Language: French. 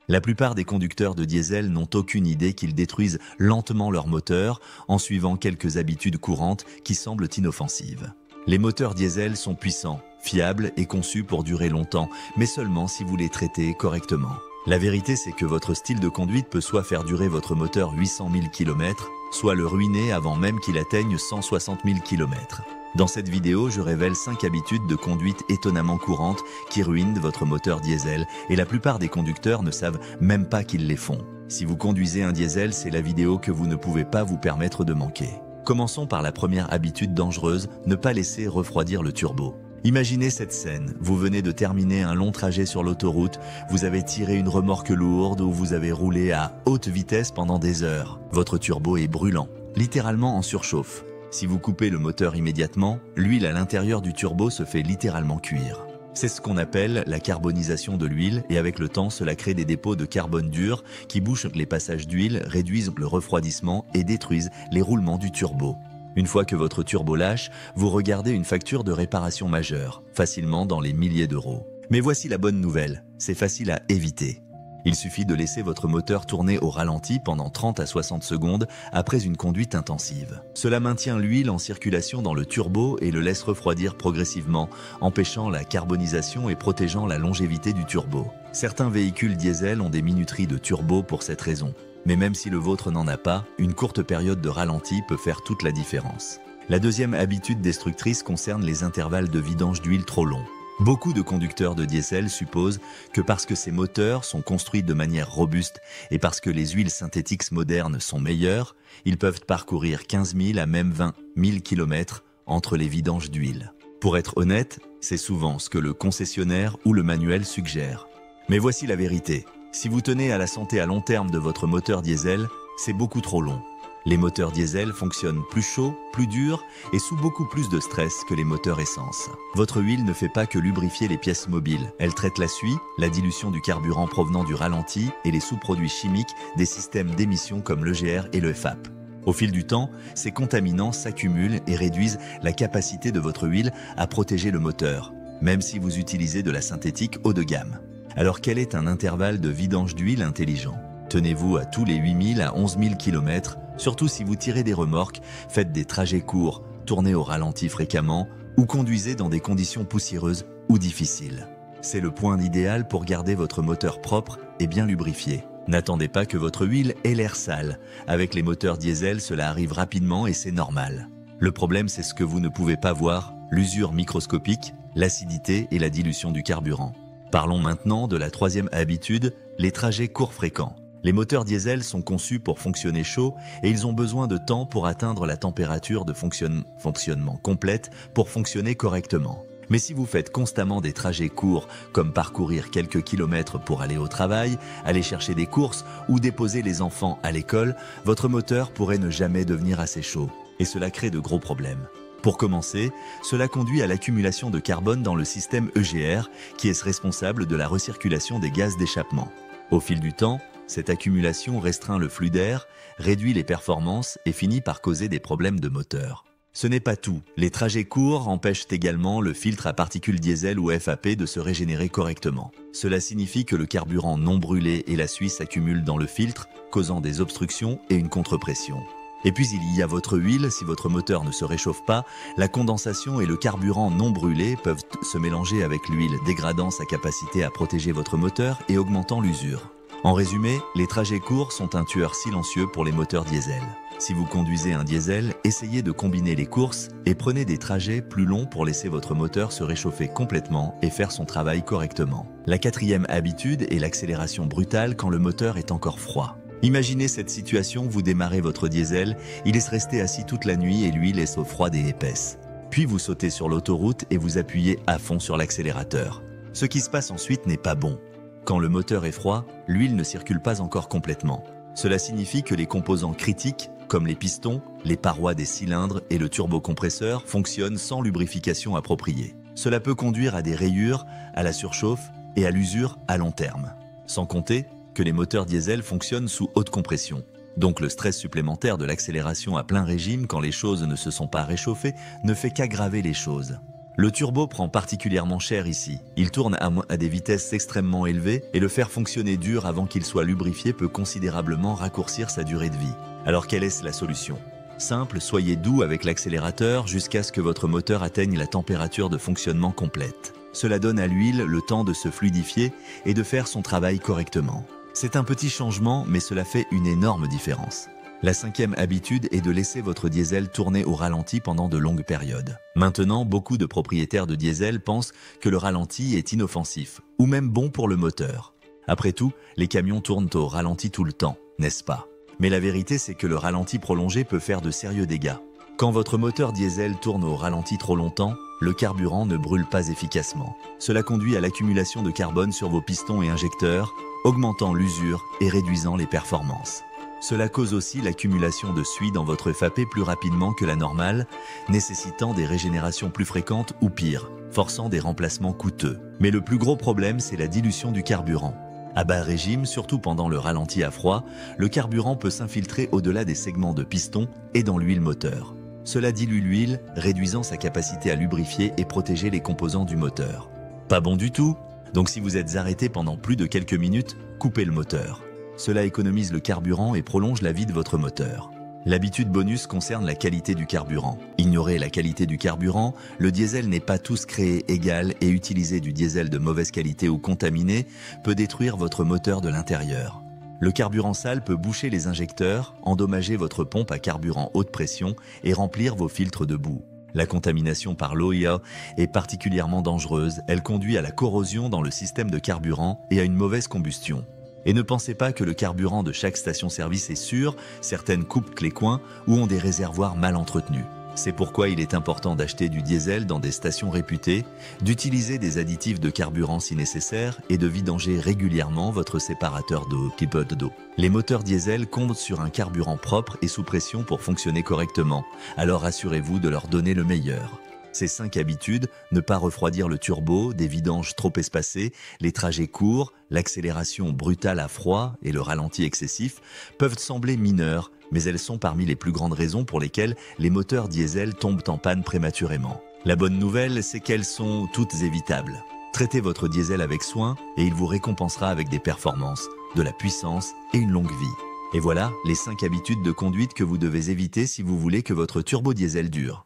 La plupart des conducteurs de diesel n'ont aucune idée qu'ils détruisent lentement leur moteur en suivant quelques habitudes courantes qui semblent inoffensives. Les moteurs diesel sont puissants, fiables et conçus pour durer longtemps, mais seulement si vous les traitez correctement. La vérité, c'est que votre style de conduite peut soit faire durer votre moteur 800 000 km, soit le ruiner avant même qu'il atteigne 160 000 km. Dans cette vidéo, je révèle 5 habitudes de conduite étonnamment courantes qui ruinent votre moteur diesel et la plupart des conducteurs ne savent même pas qu'ils les font. Si vous conduisez un diesel, c'est la vidéo que vous ne pouvez pas vous permettre de manquer. Commençons par la première habitude dangereuse, ne pas laisser refroidir le turbo. Imaginez cette scène, vous venez de terminer un long trajet sur l'autoroute, vous avez tiré une remorque lourde ou vous avez roulé à haute vitesse pendant des heures. Votre turbo est brûlant, littéralement en surchauffe. Si vous coupez le moteur immédiatement, l'huile à l'intérieur du turbo se fait littéralement cuire. C'est ce qu'on appelle la carbonisation de l'huile et avec le temps, cela crée des dépôts de carbone dur qui bouchent les passages d'huile, réduisent le refroidissement et détruisent les roulements du turbo. Une fois que votre turbo lâche, vous regardez une facture de réparation majeure, facilement dans les milliers d'euros. Mais voici la bonne nouvelle, c'est facile à éviter. Il suffit de laisser votre moteur tourner au ralenti pendant 30 à 60 secondes après une conduite intensive. Cela maintient l'huile en circulation dans le turbo et le laisse refroidir progressivement, empêchant la carbonisation et protégeant la longévité du turbo. Certains véhicules diesel ont des minuteries de turbo pour cette raison. Mais même si le vôtre n'en a pas, une courte période de ralenti peut faire toute la différence. La deuxième habitude destructrice concerne les intervalles de vidange d'huile trop longs. Beaucoup de conducteurs de diesel supposent que parce que ces moteurs sont construits de manière robuste et parce que les huiles synthétiques modernes sont meilleures, ils peuvent parcourir 15 000 à même 20 000 km entre les vidanges d'huile. Pour être honnête, c'est souvent ce que le concessionnaire ou le manuel suggère. Mais voici la vérité. Si vous tenez à la santé à long terme de votre moteur diesel, c'est beaucoup trop long. Les moteurs diesel fonctionnent plus chaud, plus dur et sous beaucoup plus de stress que les moteurs essence. Votre huile ne fait pas que lubrifier les pièces mobiles. Elle traite la suie, la dilution du carburant provenant du ralenti et les sous-produits chimiques des systèmes d'émission comme l'EGR et le FAP. Au fil du temps, ces contaminants s'accumulent et réduisent la capacité de votre huile à protéger le moteur, même si vous utilisez de la synthétique haut de gamme. Alors quel est un intervalle de vidange d'huile intelligent? Tenez-vous à tous les 8 000 à 11 000 km, surtout si vous tirez des remorques, faites des trajets courts, tournez au ralenti fréquemment ou conduisez dans des conditions poussiéreuses ou difficiles. C'est le point idéal pour garder votre moteur propre et bien lubrifié. N'attendez pas que votre huile ait l'air sale. Avec les moteurs diesel, cela arrive rapidement et c'est normal. Le problème, c'est ce que vous ne pouvez pas voir, l'usure microscopique, l'acidité et la dilution du carburant. Parlons maintenant de la troisième habitude, les trajets courts fréquents. Les moteurs diesel sont conçus pour fonctionner chaud et ils ont besoin de temps pour atteindre la température de fonctionnement complète pour fonctionner correctement. Mais si vous faites constamment des trajets courts, comme parcourir quelques kilomètres pour aller au travail, aller chercher des courses ou déposer les enfants à l'école, votre moteur pourrait ne jamais devenir assez chaud. Et cela crée de gros problèmes. Pour commencer, cela conduit à l'accumulation de carbone dans le système EGR, qui est responsable de la recirculation des gaz d'échappement. Au fil du temps, cette accumulation restreint le flux d'air, réduit les performances et finit par causer des problèmes de moteur. Ce n'est pas tout. Les trajets courts empêchent également le filtre à particules diesel ou FAP de se régénérer correctement. Cela signifie que le carburant non brûlé et la suie s'accumulent dans le filtre, causant des obstructions et une contrepression. Et puis il y a votre huile, si votre moteur ne se réchauffe pas, la condensation et le carburant non brûlé peuvent se mélanger avec l'huile, dégradant sa capacité à protéger votre moteur et augmentant l'usure. En résumé, les trajets courts sont un tueur silencieux pour les moteurs diesel. Si vous conduisez un diesel, essayez de combiner les courses et prenez des trajets plus longs pour laisser votre moteur se réchauffer complètement et faire son travail correctement. La quatrième habitude est l'accélération brutale quand le moteur est encore froid. Imaginez cette situation, vous démarrez votre diesel, il est resté assis toute la nuit et l'huile est froide et épaisse. Puis vous sautez sur l'autoroute et vous appuyez à fond sur l'accélérateur. Ce qui se passe ensuite n'est pas bon. Quand le moteur est froid, l'huile ne circule pas encore complètement. Cela signifie que les composants critiques, comme les pistons, les parois des cylindres et le turbocompresseur, fonctionnent sans lubrification appropriée. Cela peut conduire à des rayures, à la surchauffe et à l'usure à long terme. Sans compter que les moteurs diesel fonctionnent sous haute compression. Donc le stress supplémentaire de l'accélération à plein régime quand les choses ne se sont pas réchauffées ne fait qu'aggraver les choses. Le turbo prend particulièrement cher ici. Il tourne à des vitesses extrêmement élevées et le faire fonctionner dur avant qu'il soit lubrifié peut considérablement raccourcir sa durée de vie. Alors quelle est la solution? Simple, soyez doux avec l'accélérateur jusqu'à ce que votre moteur atteigne la température de fonctionnement complète. Cela donne à l'huile le temps de se fluidifier et de faire son travail correctement. C'est un petit changement, mais cela fait une énorme différence. La 5e habitude est de laisser votre diesel tourner au ralenti pendant de longues périodes. Maintenant, beaucoup de propriétaires de diesel pensent que le ralenti est inoffensif, ou même bon pour le moteur. Après tout, les camions tournent au ralenti tout le temps, n'est-ce pas? Mais la vérité, c'est que le ralenti prolongé peut faire de sérieux dégâts. Quand votre moteur diesel tourne au ralenti trop longtemps, le carburant ne brûle pas efficacement. Cela conduit à l'accumulation de carbone sur vos pistons et injecteurs, augmentant l'usure et réduisant les performances. Cela cause aussi l'accumulation de suie dans votre FAP plus rapidement que la normale, nécessitant des régénérations plus fréquentes ou pire, forçant des remplacements coûteux. Mais le plus gros problème, c'est la dilution du carburant. À bas régime, surtout pendant le ralenti à froid, le carburant peut s'infiltrer au-delà des segments de piston et dans l'huile moteur. Cela dilue l'huile, réduisant sa capacité à lubrifier et protéger les composants du moteur. Pas bon du tout. Donc si vous êtes arrêté pendant plus de quelques minutes, coupez le moteur. Cela économise le carburant et prolonge la vie de votre moteur. L'habitude bonus concerne la qualité du carburant. Ignorez la qualité du carburant, le diesel n'est pas tous créés égal et utiliser du diesel de mauvaise qualité ou contaminé peut détruire votre moteur de l'intérieur. Le carburant sale peut boucher les injecteurs, endommager votre pompe à carburant haute pression et remplir vos filtres de boue. La contamination par l'OIA est particulièrement dangereuse, elle conduit à la corrosion dans le système de carburant et à une mauvaise combustion. Et ne pensez pas que le carburant de chaque station-service est sûr, certaines coupent les coins ou ont des réservoirs mal entretenus. C'est pourquoi il est important d'acheter du diesel dans des stations réputées, d'utiliser des additifs de carburant si nécessaire et de vidanger régulièrement votre séparateur d'eau, pipeau d'eau. Les moteurs diesel comptent sur un carburant propre et sous pression pour fonctionner correctement, alors assurez-vous de leur donner le meilleur. Ces 5 habitudes, ne pas refroidir le turbo, des vidanges trop espacées, les trajets courts, l'accélération brutale à froid et le ralenti excessif, peuvent sembler mineures, mais elles sont parmi les plus grandes raisons pour lesquelles les moteurs diesel tombent en panne prématurément. La bonne nouvelle, c'est qu'elles sont toutes évitables. Traitez votre diesel avec soin et il vous récompensera avec des performances, de la puissance et une longue vie. Et voilà les 5 habitudes de conduite que vous devez éviter si vous voulez que votre turbo diesel dure.